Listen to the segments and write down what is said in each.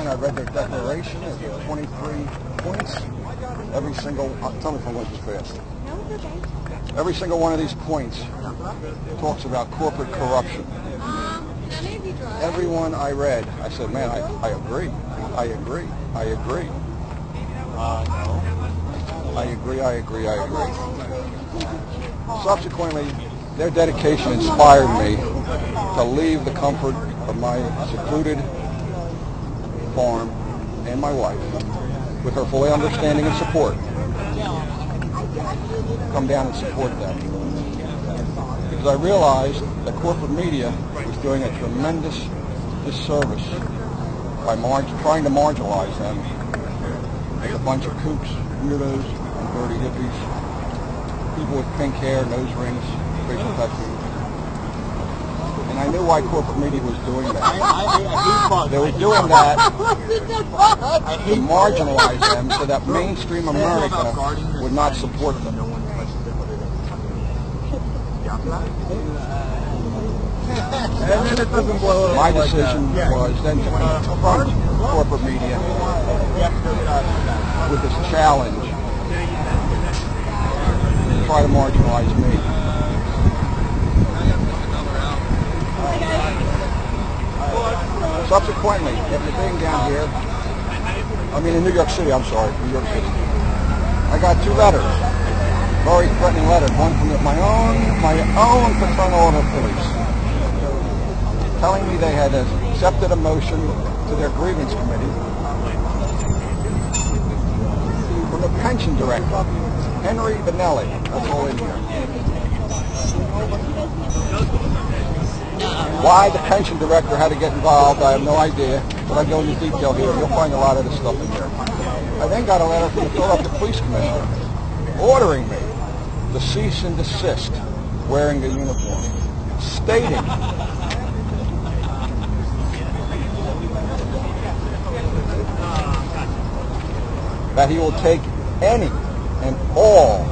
I read their declaration. It's 23 points. Every single, tell me if I'm going too fast. No, it's okay. Every single one of these points talks about corporate corruption. That may be dry. Everyone I read, I said, man, I agree. I agree. I agree. No. I agree, I agree, I agree. Subsequently, their dedication inspired me to leave the comfort of my secluded farm and my wife, with her fully understanding and support, come down and support them. Because I realized that corporate media was doing a tremendous disservice by trying to marginalize them as a bunch of kooks, weirdos, and dirty hippies, people with pink hair, nose rings, facial tattoos. And I knew why corporate media was doing that. They were doing that to marginalize them so that mainstream America would not support them. My decision was then to confront corporate media with this challenge to try to marginalize me. Subsequently, after being down here, in New York City, New York City, I got 2 letters, very threatening letters, one from my own fraternal order of police, telling me they had accepted a motion to their grievance committee from the pension director, Henry Benelli. That's all in here. Why the pension director had to get involved, I have no idea, but I go into detail here. You'll find a lot of this stuff in here. I then got a letter from the Philadelphia Police Commissioner ordering me to cease and desist wearing the uniform, stating that he will take any and all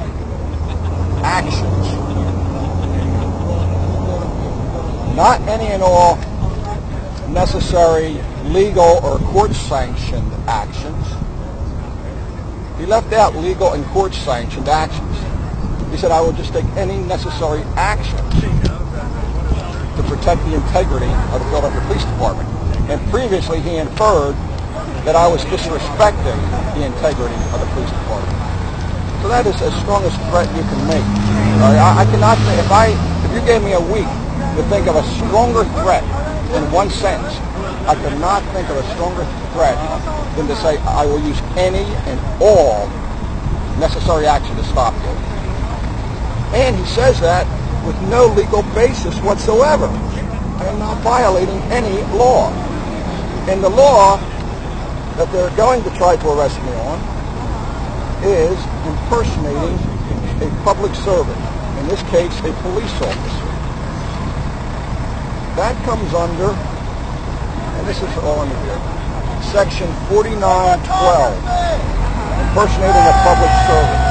actions, not any and all necessary legal or court-sanctioned actions. He left out legal and court-sanctioned actions. He said, I will just take any necessary actions to protect the integrity of the Philadelphia Police Department. And previously he inferred that I was disrespecting the integrity of the police department. So that is as strong a threat you can make. I cannot think, if you gave me a week to think of a stronger threat in one sentence, I could not think of a stronger threat than to say I will use any and all necessary action to stop you. And he says that with no legal basis whatsoever. I am not violating any law. And the law that they're going to try to arrest me on is impersonating a public servant, in this case a police officer. That comes under, and this is all under here, Section 4912, impersonating a public servant.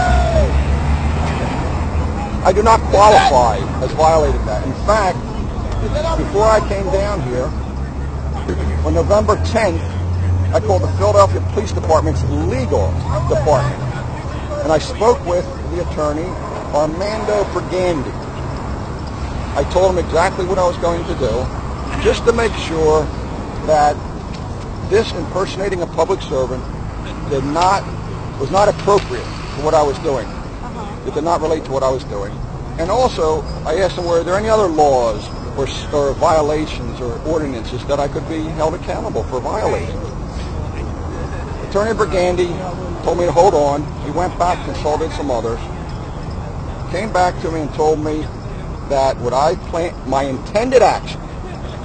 I do not qualify as violating that. In fact, before I came down here, on November 10th, I called the Philadelphia Police Department's legal department, and I spoke with the attorney, Armando Brigandi. I told him exactly what I was going to do, just to make sure that this impersonating a public servant was not appropriate for what I was doing. It did not relate to what I was doing. And also, I asked him, were there any other laws or violations or ordinances that I could be held accountable for violating? Attorney Brigandi told me to hold on. He went back, consulted some others, came back to me and told me that my intended action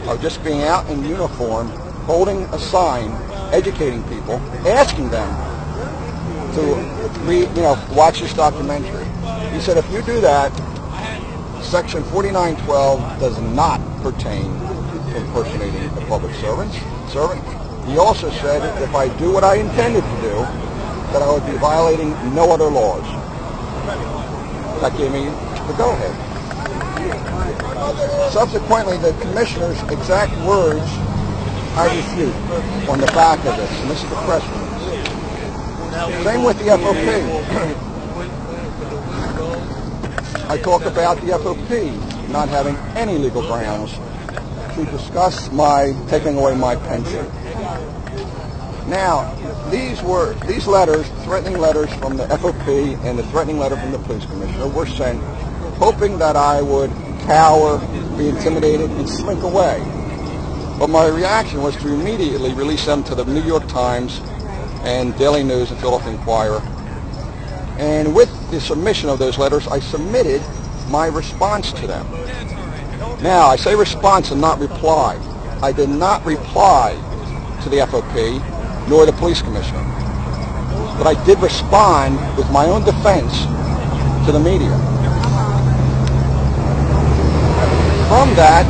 of just being out in uniform, holding a sign, educating people, asking them to watch this documentary. He said, if you do that, Section 4912 does not pertain to impersonating a public servant. He also said if I do what I intended to do, that I would be violating no other laws. That gave me the go-ahead. Subsequently, the commissioner's exact words I refute on the back of this, and this is the press release. Same with the FOP. I talk about the FOP not having any legal grounds to discuss my taking away my pension. Now, these letters, threatening letters from the FOP and the threatening letter from the police commissioner were sent hoping that I would cower, be intimidated, and slink away. But my reaction was to immediately release them to the New York Times and Daily News and Philadelphia Inquirer. And with the submission of those letters, I submitted my response to them. Now, I say response and not reply. I did not reply to the FOP nor the police commissioner. But I did respond with my own defense to the media. From that,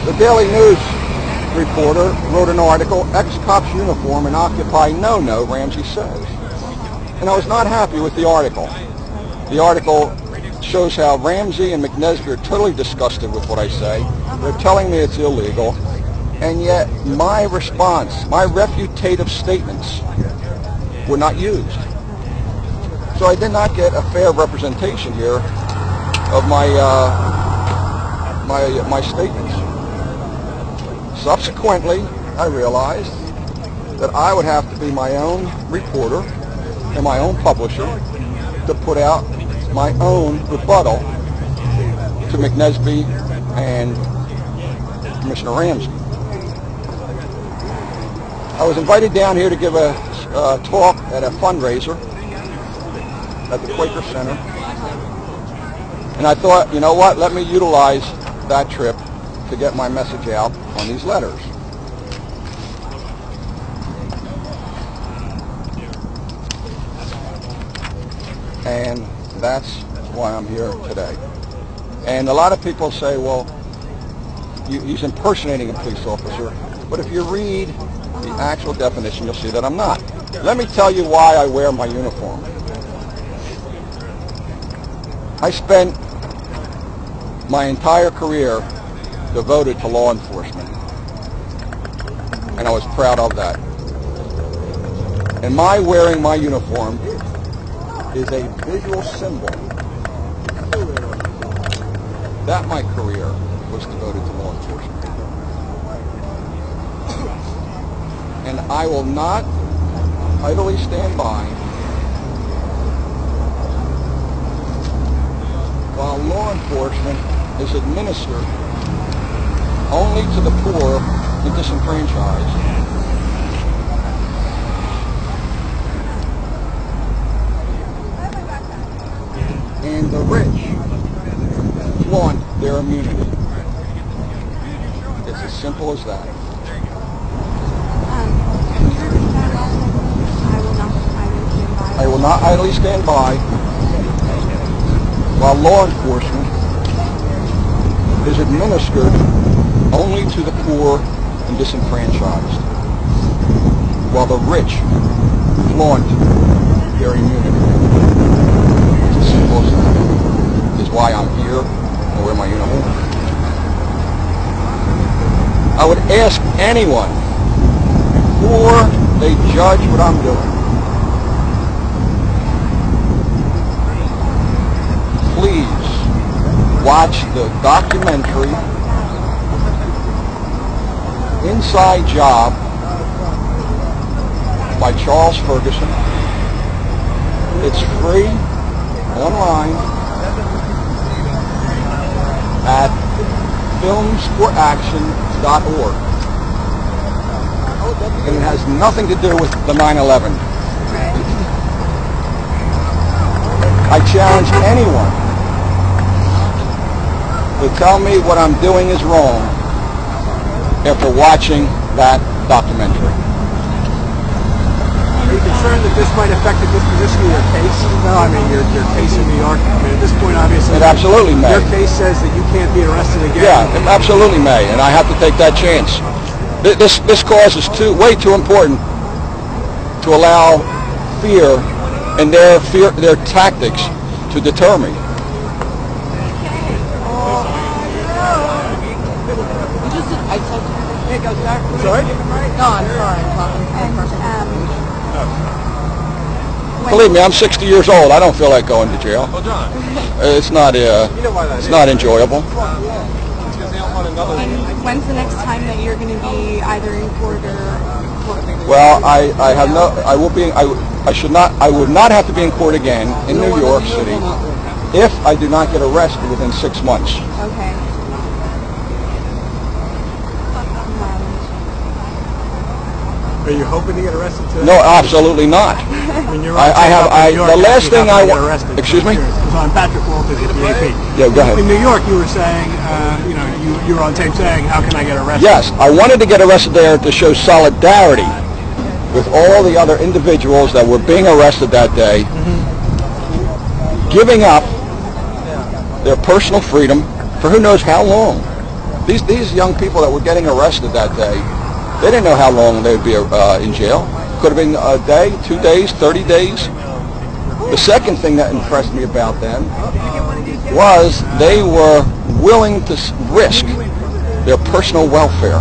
the Daily News reporter wrote an article, Ex-Cop's Uniform and Occupy No-No, Ramsey says. And I was not happy with the article. The article shows how Ramsey and McNesby are totally disgusted with what I say. They're telling me it's illegal. And yet my response, my refutative statements were not used. So I did not get a fair representation here of my statements. Subsequently, I realized that I would have to be my own reporter and my own publisher to put out my own rebuttal to McNesby and Commissioner Ramsey. I was invited down here to give a talk at a fundraiser at the Quaker Center. And I thought, you know what, let me utilize that trip to get my message out on these letters. And that's why I'm here today. And a lot of people say, well, he's impersonating a police officer. But if you read the actual definition, you'll see that I'm not. Let me tell you why I wear my uniform. I spent my entire career devoted to law enforcement, and I was proud of that. And my wearing my uniform is a visual symbol that my career was devoted to law enforcement. And I will not idly stand by while law enforcement is administered only to the poor and disenfranchised. And the rich flaunt their immunity. It's as simple as that. I will not idly stand by while law enforcement is administered only to the poor and disenfranchised, while the rich flaunt their immunity. It's as simple as that. Is why I'm here and wear my uniform. I would ask anyone before they judge what I'm doing, please watch the documentary Inside Job by Charles Ferguson. It's free online at filmsforaction.org. And it has nothing to do with the 9/11. I challenge anyone to tell me what I'm doing is wrong after watching that documentary. Are you concerned that this might affect the disposition of your case? No, I mean your case in New York. I mean, at this point, obviously, it absolutely may. Your case says that you can't be arrested again. Yeah, it absolutely may, and I have to take that chance. This cause is way too important to allow fear and their tactics to deter me. I told you. Here it goes. Sorry? No, I'm sorry. I'm talking to the person. Believe me, I'm 60 years old. I don't feel like going to jail. Well, John. It's not. It's not enjoyable. And when's the next time that you're going to be either in court or court? Well, I have no. I will be. I should not. I would not have to be in court again in New York City if I do not get arrested within 6 months. Okay. Are you hoping to get arrested today? No, absolutely not. The last thing I want. Excuse me? So I'm Patrick Walters at the AP. Yeah, go ahead. In New York, you were saying, you were on tape saying, how can I get arrested? Yes, I wanted to get arrested there to show solidarity with all the other individuals that were being arrested that day, giving up their personal freedom for who knows how long. These young people that were getting arrested that day, they didn't know how long they would be in jail. Could have been a day, 2 days, 30 days. The second thing that impressed me about them was they were willing to risk their personal welfare.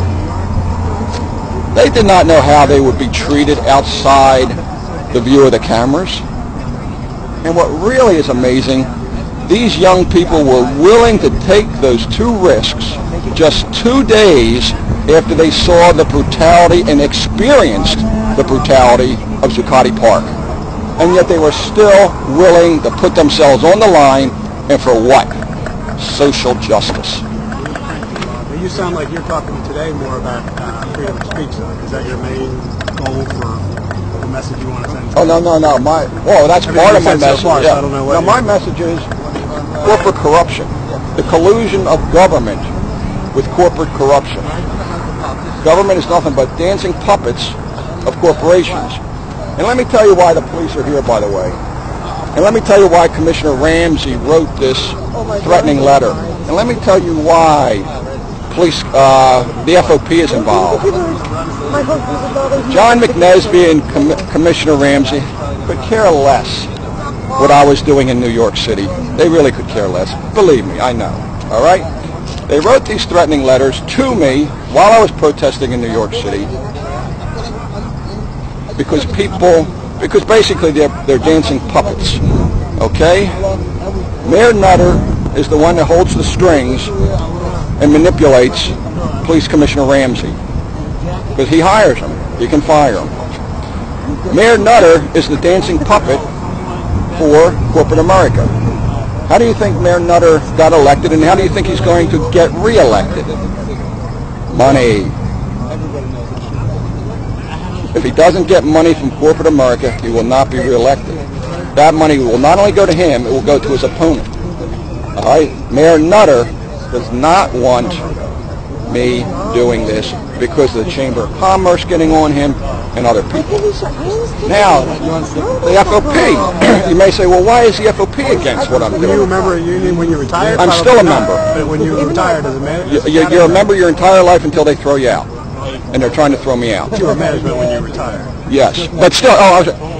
They did not know how they would be treated outside the view of the cameras. And what really is amazing, these young people were willing to take those 2 risks just 2 days after they saw the brutality and experienced the brutality of Zuccotti Park. And yet they were still willing to put themselves on the line, and for what? Social justice. Well, you sound like you're talking today more about freedom of speech. Is that your main goal for the message you want to send? Oh, no. That's part of my message. So I don't know what my message is corporate corruption, the collusion of government with corporate corruption. Government is nothing but dancing puppets of corporations. And let me tell you why the police are here, by the way. And let me tell you why Commissioner Ramsey wrote this threatening letter. And let me tell you why the FOP is involved. John McNesby and Commissioner Ramsey could care less what I was doing in New York City. They really could care less. Believe me, I know. All right? They wrote these threatening letters to me while I was protesting in New York City because basically they're dancing puppets. Okay? Mayor Nutter is the one that holds the strings and manipulates Police Commissioner Ramsey because he hires him. He can fire him. Mayor Nutter is the dancing puppet for corporate America. How do you think Mayor Nutter got elected, and how do you think he's going to get reelected? Money. If he doesn't get money from corporate America, he will not be reelected. That money will not only go to him, it will go to his opponent. All right? Mayor Nutter does not want me doing this because of the Chamber of Commerce getting on him and other people. Now, the FOP. You may say, well, why is the FOP against what I'm doing? Do you remember a union when you retired? I'm still a member. But when you retired, does it matter? You're a member your entire life until they throw you out. And they're trying to throw me out. You were management when you retired. Yes. But still,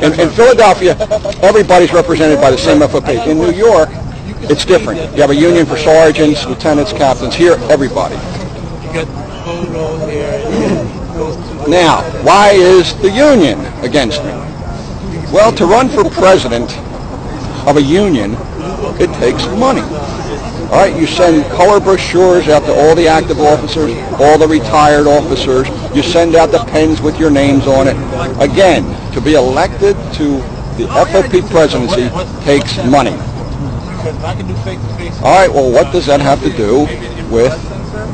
in Philadelphia, everybody's represented by the same FOP. In New York, it's different. You have a union for sergeants, lieutenants, captains. Here, everybody. Now, why is the union against me? Well, to run for president of a union, it takes money. All right, you send color brochures out to all the active officers, all the retired officers. You send out the pens with your names on it. Again, to be elected to the FOP presidency takes money. All right, well, what does that have to do with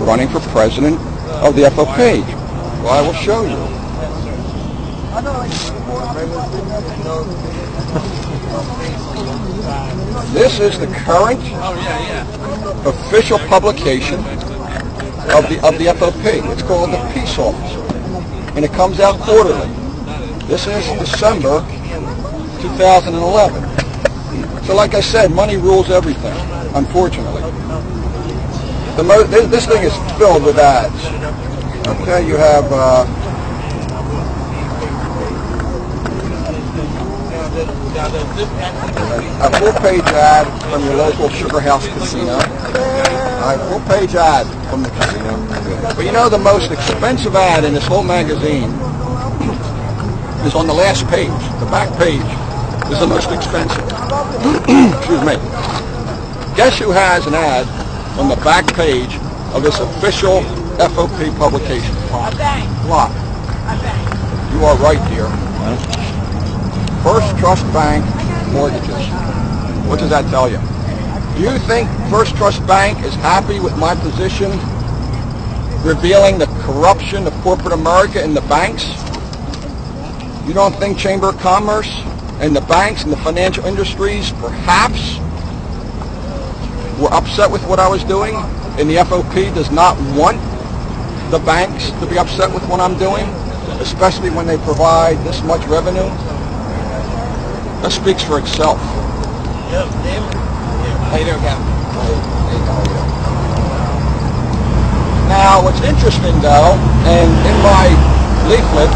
running for president of the FOP? Well, I will show you. This is the current official publication of the FOP. It's called the Peace Officer, and it comes out quarterly. This is December 2011. So like I said, money rules everything, unfortunately. This thing is filled with ads. Okay, you have A full-page ad from your local Sugar House Casino. A full-page ad from the casino. But you know the most expensive ad in this whole magazine is on the last page. The back page is the most expensive. Excuse me. Guess who has an ad on the back page of this official FOP publication? A bank. What? A bank. You are right, dear. First Trust Bank mortgages. What does that tell you? Do you think First Trust Bank is happy with my position revealing the corruption of corporate America in the banks? You don't think Chamber of Commerce and the banks and the financial industries perhaps were upset with what I was doing? And the FOP does not want the banks to be upset with what I'm doing, especially when they provide this much revenue? That speaks for itself. How you doing, Capt? Now, what's interesting, though, and in my leaflet,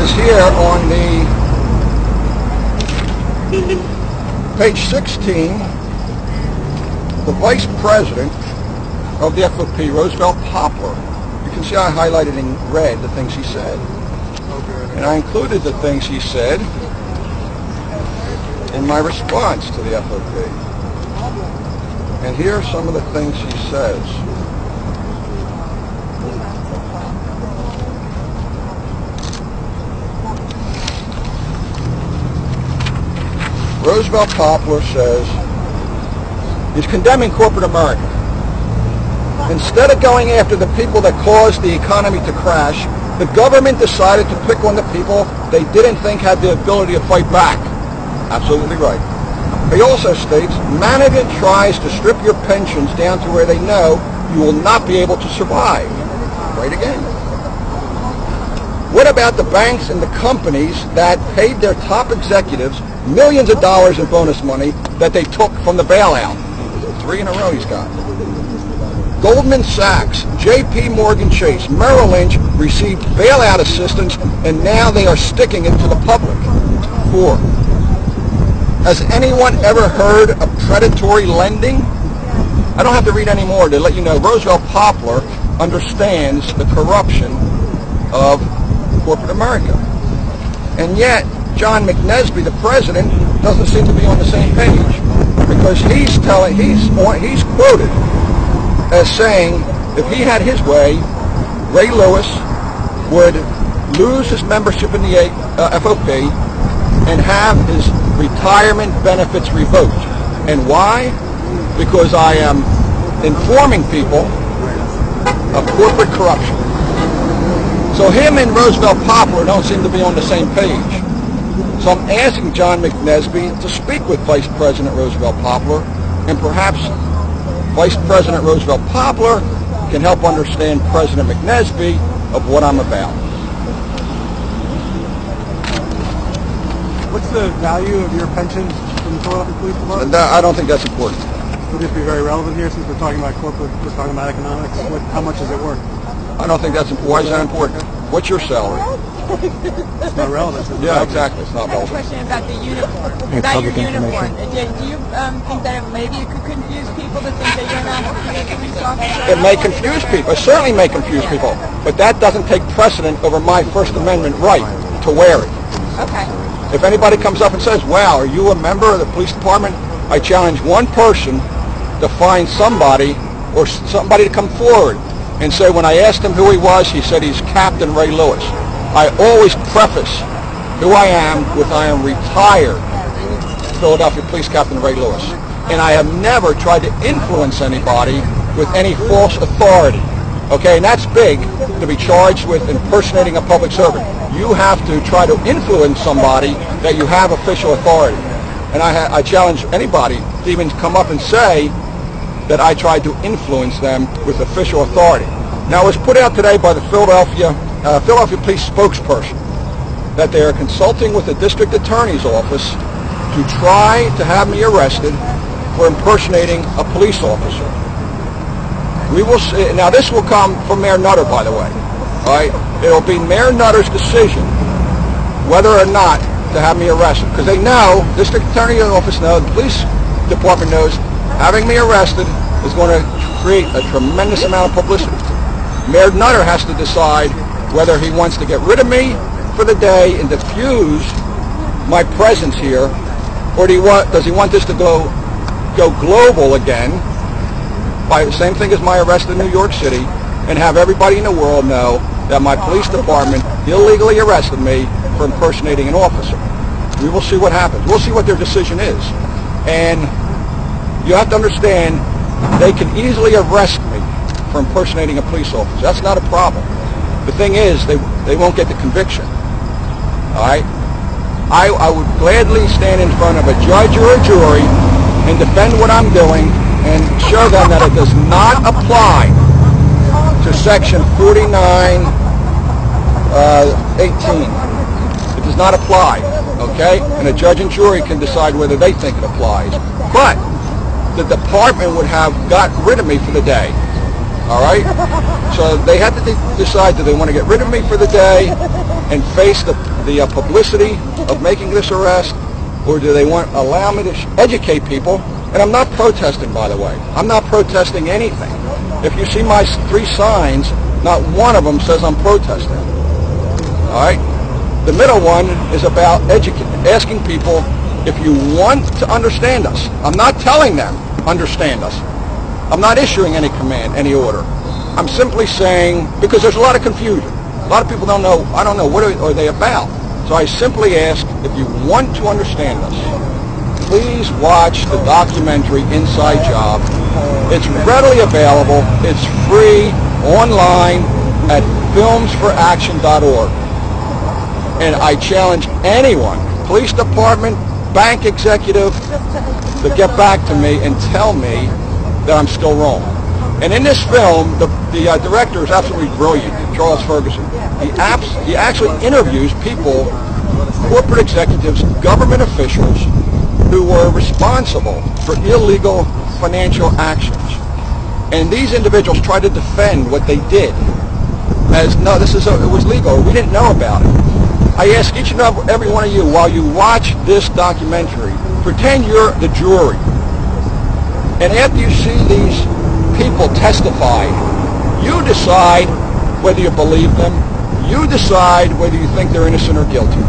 is here on the page 16, the Vice President of the FOP, Roosevelt Poplar. You can see I highlighted in red the things he said. And I included the things he said in my response to the FOP. And here are some of the things he says. Roosevelt Poplar says he's condemning corporate America. Instead of going after the people that caused the economy to crash, the government decided to pick on the people they didn't think had the ability to fight back. Absolutely right. He also states, management tries to strip your pensions down to where they know you will not be able to survive. Right again. What about the banks and the companies that paid their top executives millions of dollars in bonus money that they took from the bailout? 3 in a row he's got. Goldman Sachs, J.P. Morgan Chase, Merrill Lynch received bailout assistance, and now they are sticking it to the public. 4. Has anyone ever heard of predatory lending? I don't have to read any more to let you know Roosevelt Poplar understands the corruption of corporate America. And yet, John McNesby, the president, doesn't seem to be on the same page, because he's quoted as saying if he had his way, Ray Lewis would lose his membership in the FOP and have his retirement benefits revoked. And why? Because I am informing people of corporate corruption. So him and Roosevelt Poplar don't seem to be on the same page. So I'm asking John McNesby to speak with Vice President Roosevelt Poplar, and perhaps Vice President Roosevelt Poplar can help understand President McNesby of what I'm about. What's the value of your pensions from the Philadelphia Police Department? I don't think that's important. Would this be very relevant here since we're talking about corporate, we're talking about economics? How much is it worth? I don't think that's important. Why is that important? What's your salary? It's not relevant. Yeah, exactly. It's not I have a relevant. question about the uniform. About your uniform. Do you think that maybe it could confuse people to think that you're not a police officer? It may confuse people. It certainly may confuse people. But that doesn't take precedent over my First Amendment right to wear it. Okay. If anybody comes up and says, wow, are you a member of the police department? I challenge one person to find somebody or somebody to come forward and say, when I asked him who he was, he said he's Captain Ray Lewis. I always preface who I am with I am retired Philadelphia Police Captain Ray Lewis. And I have never tried to influence anybody with any false authority. Okay, and that's big to be charged with impersonating a public servant. You have to try to influence somebody that you have official authority. And I challenge anybody to even come up and say that I tried to influence them with official authority. Now, it was put out today by the Philadelphia Police spokesperson that they are consulting with the district attorney's office to try to have me arrested for impersonating a police officer. We will see. Now, this will come from Mayor Nutter, by the way. All right? It will be Mayor Nutter's decision whether or not to have me arrested, because they know, district attorney's office knows, the police department knows, having me arrested is going to create a tremendous amount of publicity. Mayor Nutter has to decide whether he wants to get rid of me for the day and diffuse my presence here, or does he want this to go global again by the same thing as my arrest in New York City, and have everybody in the world know that my police department illegally arrested me for impersonating an officer. We will see what happens. We'll see what their decision is. And you have to understand, they can easily arrest me for impersonating a police officer. That's not a problem. The thing is, they won't get the conviction. All right? I would gladly stand in front of a judge or a jury and defend what I'm doing and show them that it does not apply to Section 49, 18. It does not apply, okay? And a judge and jury can decide whether they think it applies. But the department would have got rid of me for the day, all right? So they had to decide, do they want to get rid of me for the day and face the publicity of making this arrest, or do they want to allow me to educate people? And I'm not protesting, by the way. I'm not protesting anything. If you see my 3 signs, not one of them says I'm protesting. All right? The middle one is about asking people if you want to understand us. I'm not telling them, understand us. I'm not issuing any command, any order. I'm simply saying, because there's a lot of confusion. A lot of people don't know, I don't know, what are they about? So I simply ask, if you want to understand us, please watch the documentary Inside Job. It's readily available. It's free online at filmsforaction.org. And I challenge anyone, police department, bank executive, to get back to me and tell me that I'm still wrong. And in this film, the director is absolutely brilliant, Charles Ferguson. He actually interviews people, corporate executives, government officials, who were responsible for illegal financial actions. And these individuals try to defend what they did as, no, it was legal, we didn't know about it. I ask each and every one of you, while you watch this documentary, pretend you're the jury. And after you see these people testify, you decide whether you believe them, you decide whether you think they're innocent or guilty.